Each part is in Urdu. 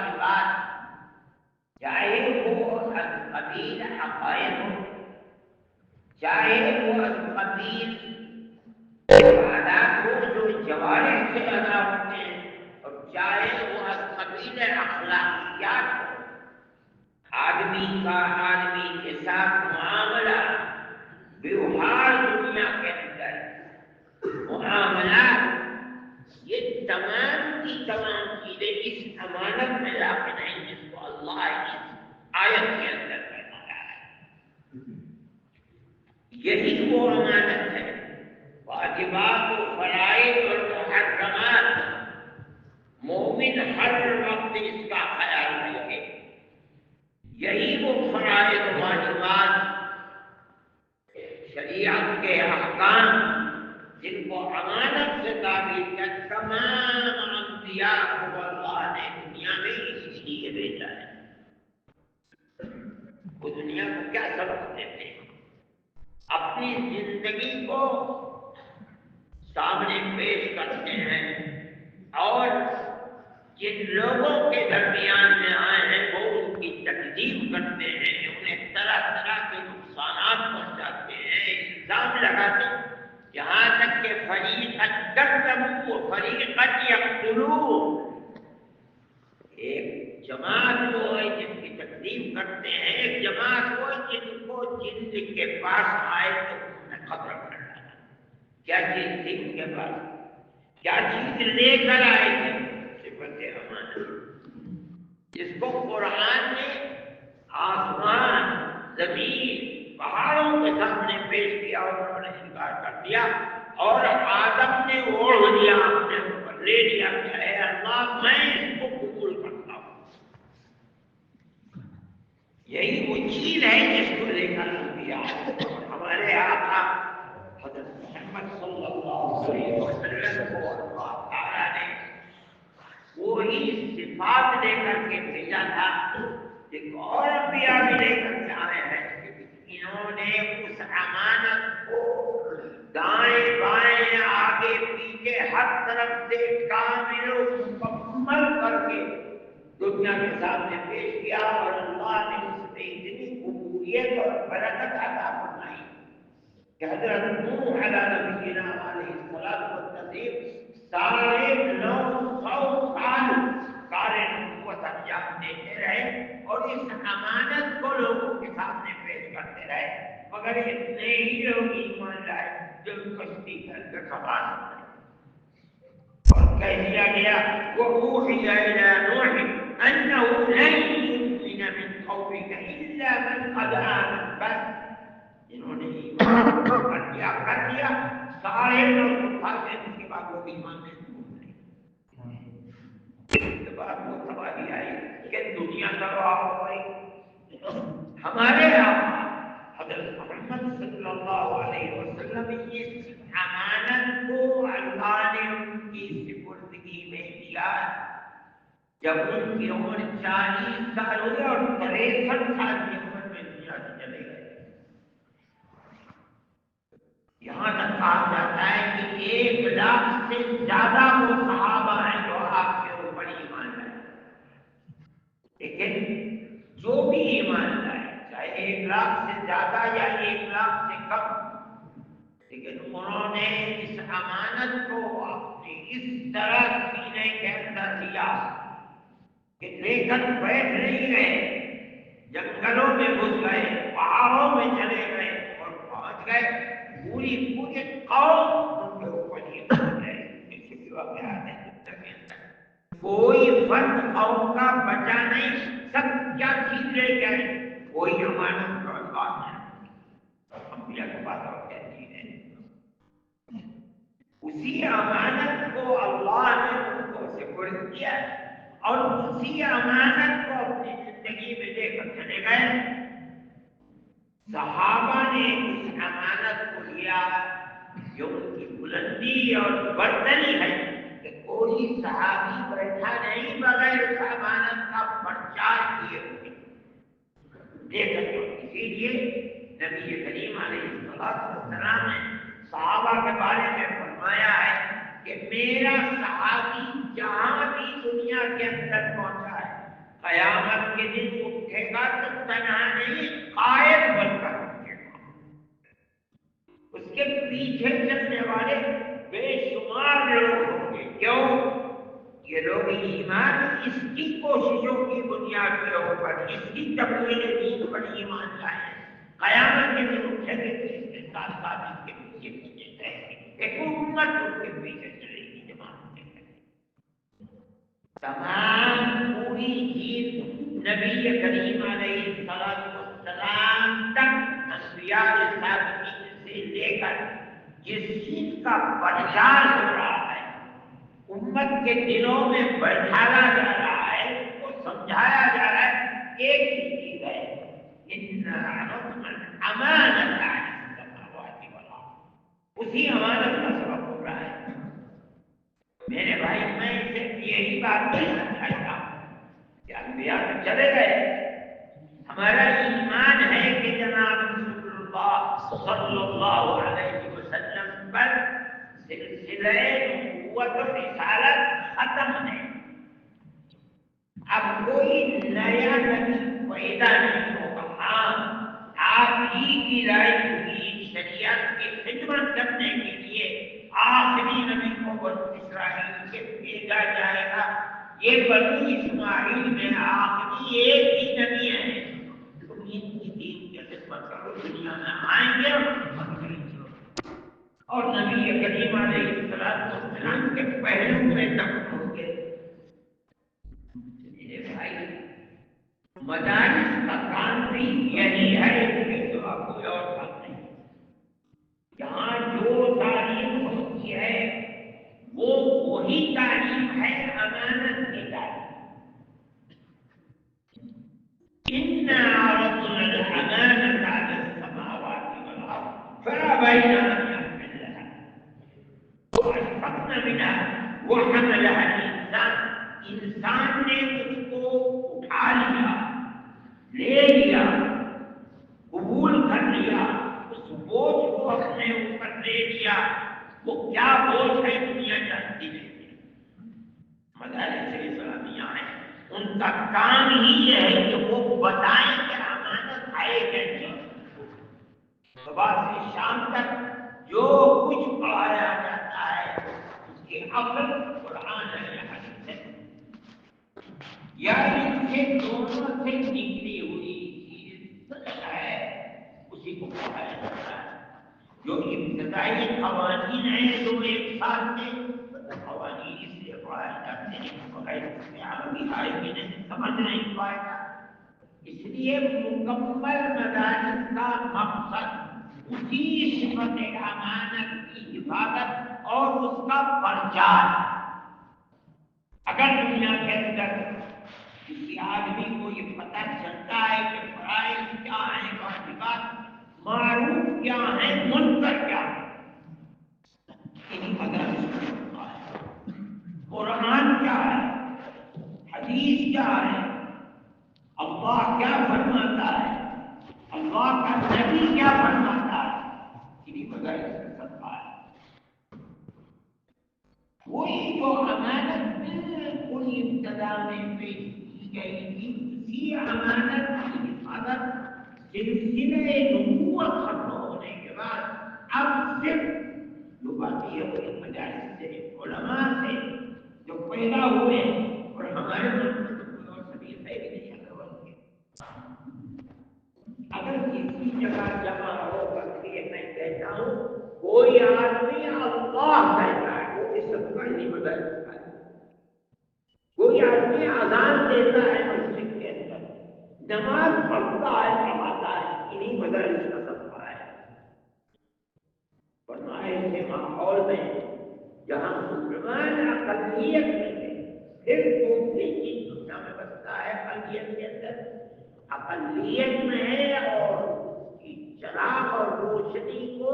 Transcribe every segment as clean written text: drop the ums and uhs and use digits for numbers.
واجبات، چاہے وہ از قبیل عقائد ہو، چاہے وہ از قبیل عبادات ہو جو جوارح سے ادا ہوتے ہیں، اور چاہے وہ از قبیل اخلاقیات ہو، آدمی کا آدمی کے ساتھ معاملہ، ویوہار دنیا کے اندر معاملات، یہ تمام کی تمام چیزیں اس امانت میں داخل ہیں جس کو اللہ اس آیت کے اندر فرمایا ہے۔ یہی وہ امانت ہے، واجبات و فرائض اور محرمات، مومن ہر وقت اس کا خیال رکھے۔ یہی وہ فرائض و واجبات، شریعت کے احکام جن کو امانت سے تعبیر کیا، تمام انبیاء کو اللہ نے دنیا میں اسی لیے بھیجا ہے۔ وہ دنیا کو کیا سبق دیتے ہیں؟ اپنی زندگی کو سامنے پیش کرتے ہیں، اور جن لوگوں کے درمیان میں آئے ہیں وہ ان کی تکذیب کرتے ہیں، انہیں طرح طرح کے نقصانات پہنچاتے ہیں، الزام لگاتے ہیں، یہاں تک کہ فریقت کذبوا وفریقت یقتلون، ایک جماعت وہ ہے جن کی تکذیب کرتے ہیں، ایک جماعت وہ ہے جن کو جن کے پاس آئے تو انہیں قتل کر ڈالا۔ کیا چیز تھی ان کے پاس؟ کیا چیز لے کر آئے تھے؟ صفت امانت، جس کو قرآن نے آسمان، زمین، پہاڑوں کے سامنے پیش کیا اور انہوں نے انکار کر دیا، اور آدم نے اوڑھ لیا اپنے اوپر، لے لیا کہ اے اللہ میں اس کو قبول کرتا ہوں۔ یہی وہ چیز ہے جس کو لے کر انبیاء ہمارے آقا حضرت محمد صلی اللہ علیہ وسلم کو اللہ تعالیٰ نے وہی صفات لے کر کے بھیجا تھا ایک اور انبیاء بھی لے کر کے آئے ہیں کہ انہوں نے اس امانت کو دائیں بائیں آگے پیچھے ہر طرف سے کامل و مکمل کر کے دنیا کے سامنے پیش کیا، اور اللہ نے اس میں اتنی قبولیت اور برکت عطا فرمائی کہ حضرت نوح علیہ نبینا علیہ الصلوۃ والتسلیم 950 سال کار نبوت انجام دیتے رہے اور اس امانت کو لوگوں کے سامنے پیش کرتے رہے، مگر اتنے ہی لوگ ایمان لائے جو کشتی کے اندر سوار ہوئے، اور کہہ دیا گیا وَأُوحِيَ إِلَىٰ نُوحٍ أَنَّهُ لَن يُؤْمِنَ مِن قَوْمِكَ إِلَّا مَنْ قَدْ آمَنَ، بس انہوں نے ایمان کر دیا، سارے لوگ اٹھا کے ان کے بعد وہ ایمان میں کے بعد وہ تباہی آئی کہ دنیا تباہ ہو گئی۔ ہمارے آقا حضرت محمد صلی اللہ علیہ وسلم اس امانت کو اللہ نے ان کی سپردگی میں دیا جب ان کی عمر 40 سال ہوئی اور 63 سال کی عمر میں دنیا سے چلے گئے۔ یہاں تک کہا جاتا ہے کہ 1 لاکھ سے زیادہ وہ صحابہ ہیں جو آپ کے اوپر ایمان لائے، لیکن جو بھی ایمان لائے چاہے 1 لاکھ سے زیادہ یا 1 لاکھ سے کم، لیکن انہوں نے اس امانت کو اپنی اس طرح سینے کے اندر لیا کہ لے کر بیٹھ نہیں گئے، جنگلوں میں گھس گئے، پہاڑوں میں چلے گئے اور پہنچ گئے، پوری قوم ان کے اوپر ہی پہنچ گئے۔ اس کے واقعات ہیں کے اندر کوئی فرد قوم کا بچا نہیں، سب کیا چیز لے گئے، کوئی امانت کا بات ہے انبیاء کی بات اور کہتی ہے۔ اسی امانت کو اللہ نے ان کو سپرد کیا اور اسی امانت کو اپنی زندگی میں لے کر چلے گئے۔ صحابہ نے اس امانت کو لیا، جو ان کی بلندی اور برتری ہے کہ کوئی صحابی بیٹھا نہیں بغیر اس امانت کا پرچار کیے ہوئے لے کر کے۔ اسی لیے نبی کریم علیہ السلام نے صحابہ کے بارے میں فرمایا ہے کہ میرا صحابی جہاں بھی دنیا کے اندر پہنچا ہے قیامت کے دن اٹھے گا تو تنہا نہیں قائد بن کر اٹھے گا، اس کے پیچھے چلنے والے بے شمار لوگ ہوں گے۔ کیوں؟ یہ لوگ ایمان اس کی کوششوں کی بنیاد کے اوپر، اس کی تبلیغ دین پر ایمان لائے، قیامت کے دن اٹھے گے تو اس کے ساتھ ساتھ اس کے پیچھے پیچھے رہیں گے، ایک امت اس کے پیچھے چلے گی جماعت کے۔ تمام پوری چیز نبی کریم علیہ السلام تک انبیاء سابقین سے لے کر جس چیز کا پرچار ہو رہا ہے، امت کے دلوں میں بیٹھایا جا رہا ہے، اس کو سمجھایا جا رہا ہے، ایک ہی چیز ہے، اِنَّا عَرَضْنَا الْأَمَانَةَ عَلَى السَّمَاوَاتِ وَالْأَرْضِ۔ اسی امانت کا سبب ہو رہا ہے۔ میرے بھائی، میں صرف یہی بات کہنا چاہتا ہوں کہ انبیاء تو چلے گئے، ہمارا ایمان ہے کہ جناب رسول اللہ صلی اللہ علیہ وسلم پر سلسلہ نبوت و رسالت ختم ہے، اب کوئی نیا نبی پیدا نہیں ہوگا۔ ہاں، آپ ہی کی لائی ہوئی شریعت کی خدمت کرنے کے لیے آخری نبی کو بنو اسرائیل سے بھیجا جائے گا۔ یہ بنو اسماعیل میں آخری ایک ہی نبی ہے، تم ان کی دین کی خدمت کرو، دنیا میں آئیں گے اور نبی کریم علیہ السلام کے پہلو میں دفن ہوں گے۔ میرے بھائی، مدارس کا کام بھی یہی ہے، اس کے سوا کوئی اور کام نہیں۔ یہاں جو تعلیم ہوتی ہے وہ وہی تعلیم ہے، امانت کی تعلیم۔ إِنَّا عَرَضْنَا الْأَمَانَةَ عَلَى السَّمَاوَاتِ وَالْأَرْضِ فَأَبَيْنَ أَنْ يَحْمِلْنَهَا وَأَشْفَقْنَ مِنْهَا وَحَمَلَهَا الْإِنسَانُ۔ انسان نے اس کو اٹھا لیا، لے لیا، قبول کر لیا، اس بوجھ کو اپنے اوپر لے لیا۔ وہ کیا بوجھ ہے دنیا جانتی نہیں۔ مدارس اسلامیہ ہیں، ان کا کام ہی یہ ہے کہ وہ بتائیں کہ امانت ہے کیسی۔ صبح سے شام تک جو کچھ پڑھایا جاتا ہے اس کی اصل قرآن ہے یا حدیث ہے، یا ان سے دونوں سے نکلی ہوئی چیز ہے، اسی کو پڑھایا جاتا ہے۔ جو ابتدائی قوانین ہیں جو ایک سال میں قوانین اس لیے پڑھائے جاتے ہیں بغیر اس میں عربی آئے بھی نہیں سمجھ نہیں پائے گا، اس لیے مکمل مدارس کا مقصد اسی صفت امانت کی حفاظت اور اس کا پرچار۔ اگر دنیا کے اندر کسی آدمی کو یہ پتہ چلتا ہے کہ فرائض کیا ہیں، واجبات، معروف کیا ہیں، منکر کیا ہے، انہیں مدارس کو سنتا ہے۔ قرآن کیا ہے، حدیث کیا ہے، اللہ کیا فرماتا ہے، اللہ کا نبی کیا فرماتا ہے، انہیں مدارس کو سنتا ہے۔ وہی جو امانت بالکل ابتدا میں پیش کی گئی تھی، اسی امانت کی حفاظت سلسلے نبوت ختم ہونے کے بعد اب صرف جو باقی ہے وہ مدارس سے، علماء سے جو پیدا ہوئے، اور ہمارے ملک میں تو کوئی اور سبیل ہے بھی نہیں اگر کے۔ اگر کسی جگہ جمع ہو کر کے میں کہتا ہوں کوئی آدمی اللہ کہتا ہے، وہ اس سب کا نہیں مدارس کا ہے۔ کوئی آدمی اذان دیتا ہے مسجد کے اندر، نماز پڑھتا ہے، پڑھاتا ہے، انہیں مدارس کا سب ہے۔ فرمائے ایسے ماحول میں جہاں مسلمان اقلیت میں ہے، پھر دوسری چیز دنیا میں بستا ہے اقلیت کے اندر، اقلیت میں ہے اور اس کی چراغ اور روشنی کو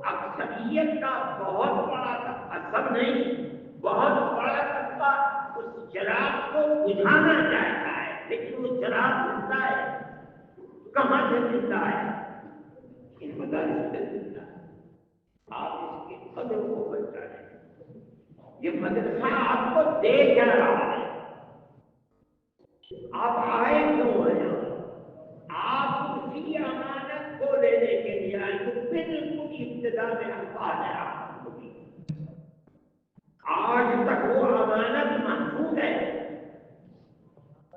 اکثریت کا بہت بڑا اثر نہیں، بہت بڑا طبقہ اس چراغ کو بجھانا چاہتا ہے، لیکن وہ چراغ زندہ ہے، کہاں سے زندہ ہے؟ ان مدارس سے زندہ ہے۔ آپ اس کی قدر کو پہچانیں، یہ مدرسہ آپ کو دے کیا رہا ہے؟ آپ آئے کیوں ہیں؟ آپ اسی امانت کو لینے کے لیے آئے تو بالکل ابتدا میں اللہ نے آپ کو دی. آج تک وہ امانت محفوظ ہے.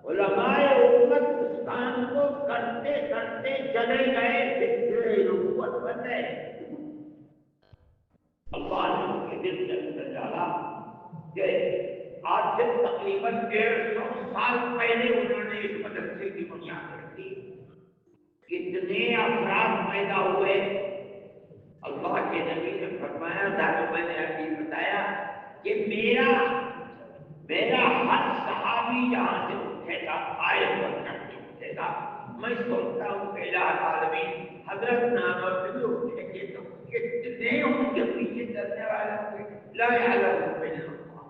علماء امت اس کام کو کرتے کرتے چلے گئے، سلسلے نبوت بن گئے. اللہ نے ان کے دل کے اندر ڈالا کہ آج سے تقریباً 150 سال پہلے انہوں نے اس مدرسے کی بنیاد رکھی. کتنے افراد پیدا ہوئے. اللہ کے نبی نے فرمایا تھا کہ میں نے ابھی بتایا کہ میرا ہر صحابی جہاں سے اٹھے گا آئے پر چڑھ کے اٹھے گا. میں سوچتا ہوں کہ الہ العالمین حضرت نانوتوی بھی اٹھیں گے تو کتنے ان کے پیچھے چلنے والے ہوں گے. لا یعلم الا اللہ.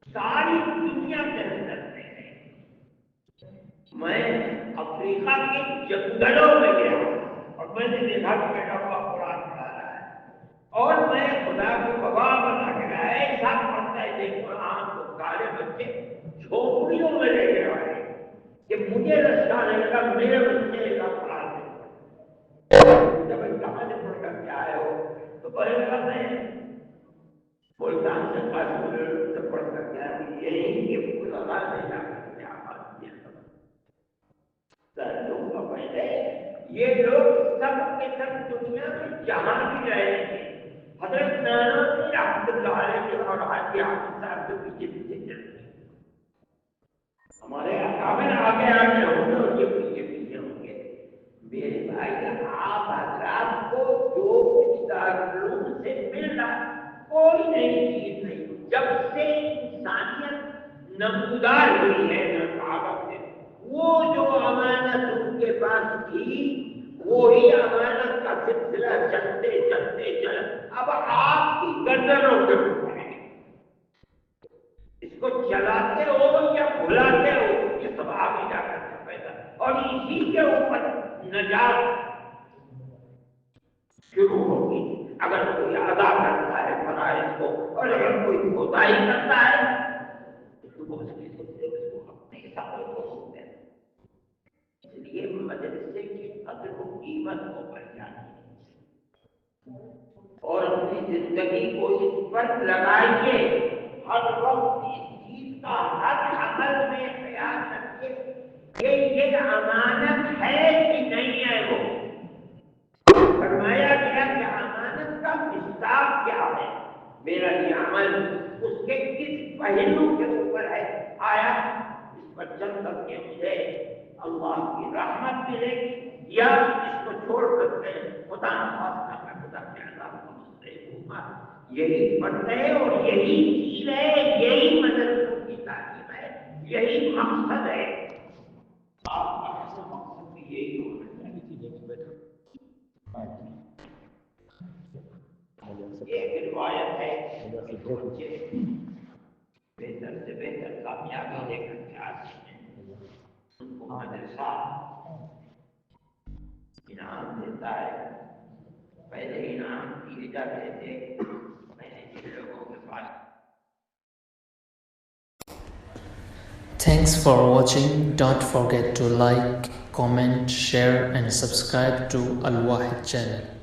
ساری دنیا کے اندر میں افریقہ کے جنگلوں میں گیا اور میں نے دیکھا کہ بیٹا ہوا قرآن پڑھا رہا ہے اور میں خدا کو گواہ بنا کے رہا ہے ایسا پڑھتا ہے کہ قرآن کو کالے بچے جھوپڑیوں میں لے گئے والے کہ مجھے رشتہ نہیں لگا میرے بچے کا قرآن نہیں پڑھتے. جب کہاں سے پڑھ کر کے آئے ہو تو پہلے لگا میں ملتان سے پاس سے پڑھ کر کے آیا ہوں. یہی کہ لگا نہیں جا کر کے آباد کیا لوگ پہلے یہ لوگ سب کے سب دنیا میں جہاں بھی رہے تھے حضرت نانوتوی رحمۃ اللہ علیہ کے اور حاجی حافظ صاحب کے پیچھے پیچھے چلتے. ہمارے اکابر آگے آگے ہوں گے اور یہ پیچھے پیچھے ہوں گے. میرے بھائی آپ حضرات کو جو کچھ دارالعلوم سے مل رہا کوئی نئی چیز نہیں. جب سے انسانیت نمودار ہوئی ہے صحابہ سے وہ جو امانت ان کے پاس تھی وہی امانت کا سلسلہ چلتے چلتے چل اب آپ کی گردنوں کے اوپر ہے. اس کو چلاتے ہو یا بھلاتے ہو یہ سب آگے جا کر کے پیدا اور اسی کے اوپر نجات شروع ہوگی. اگر کوئی ادا کرتا ہے فرائض کو اور اگر کوئی کوتاہی کرتا ہے تو وہ اس کے سلسلے میں وہ اپنے حساب کو ہوتے ہیں. یہ مدرسے کی قدر و قیمت کو پہچانیے اور اپنی زندگی کو اس پر لگائیے. ہر وقت اس چیز کا ہر عمل میں خیال رکھیے کہ یہ امانت ہے کہ نہیں ہے. وہ فرمایا گیا کہ امانت کا مصداق کیا ہے. میرا یہ عمل اس کے کس پہلو کے اوپر ہے. آیا اس پر چل کر کے مجھے اللہ کی رحمت ملے گی یا اس کو چھوڑ کر کے خدا نخواستہ میں خدا کے عذاب کو مستحق ہوں گا. یہی پڑھتے ہیں اور یہی چیز ہے. یہی مدرسوں کی تعلیم ہے. یہی مقصد ہے. آپ کا مقصد بھی یہی ہونا چاہیے. ایک روایت ہے بہتر سے بہتر کامیابی لے کر کے آتے ہیں ان کو مدرسہ انعام دیتا ہے. پہلے انعام دیے جاتے تھے میں نے جن لوگوں کے پاس. Thanks for watching. Don't forget to like, comment, share and subscribe to Al Wahid channel.